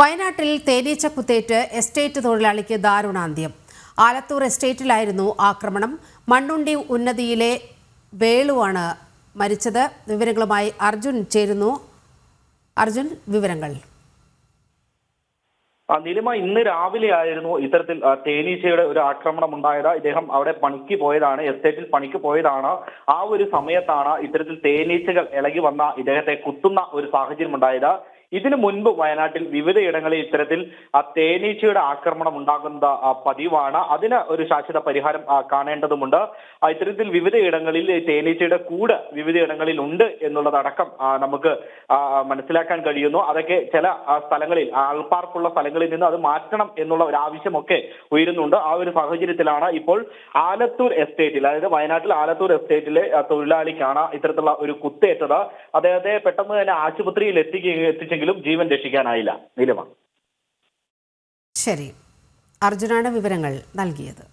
വയനാട്ടിൽ തേനീച്ച കുത്തേറ്റ് എസ്റ്റേറ്റ് തൊഴിലാളിക്ക് ദാരുണാന്ത്യം. ആലത്തൂർ എസ്റ്റേറ്റിലായിരുന്നു ആക്രമണം. മണ്ണുണ്ടി ഉന്നതിയിലെ വേളുവാണ് മരിച്ചത്. വിവരങ്ങളുമായി അർജുൻ ചേരുന്നു. അർജുൻ, വിവരങ്ങൾ. നീലിമ, ഇന്ന് രാവിലെ ആയിരുന്നു ഇത്തരത്തിൽ തേനീച്ചയുടെ ഒരു ആക്രമണം ഉണ്ടായത്. ഇദ്ദേഹം അവിടെ പണിക്ക് പോയതാണ്, എസ്റ്റേറ്റിൽ പണിക്ക് പോയതാണ്. ആ ഒരു സമയത്താണ് ഇത്തരത്തിൽ തേനീച്ചകൾ ഇളകി വന്ന ഇദ്ദേഹത്തെ കുത്തുന്ന ഒരു സാഹചര്യം ഉണ്ടായത്. ഇതിനു മുൻപ് വയനാട്ടിൽ വിവിധയിടങ്ങളിൽ ഇത്തരത്തിൽ തേനീച്ചയുടെ ആക്രമണം ഉണ്ടാകുന്നത് പതിവാണ്. അതിന് ഒരു ശാശ്വത പരിഹാരം കാണേണ്ടതുണ്ട്. ഇത്തരത്തിൽ വിവിധയിടങ്ങളിൽ തേനീച്ചയുടെ കൂട് വിവിധയിടങ്ങളിൽ ഉണ്ട് എന്നുള്ളതടക്കം നമുക്ക് മനസ്സിലാക്കാൻ കഴിയുന്നു. അതൊക്കെ ചില സ്ഥലങ്ങളിൽ, ആൾപ്പാർക്കുള്ള സ്ഥലങ്ങളിൽ നിന്ന് അത് മാറ്റണം എന്നുള്ള ഒരു ആവശ്യമൊക്കെ ഉയരുന്നുണ്ട്. ആ ഒരു സാഹചര്യത്തിലാണ് ഇപ്പോൾ ആലത്തൂർ എസ്റ്റേറ്റിൽ, അതായത് വയനാട്ടിൽ ആലത്തൂർ എസ്റ്റേറ്റിലെ തൊഴിലാളിക്കാണ് ഇത്തരത്തിലുള്ള ഒരു കുത്തേറ്റത്. അദ്ദേഹത്തെ പെട്ടെന്ന് തന്നെ ആശുപത്രിയിൽ എത്തിച്ചെങ്കിലും ജീവൻ രക്ഷിക്കാനായില്ല. നീലിമ. ശരി, അർജുനാണ് വിവരങ്ങൾ നൽകിയത്.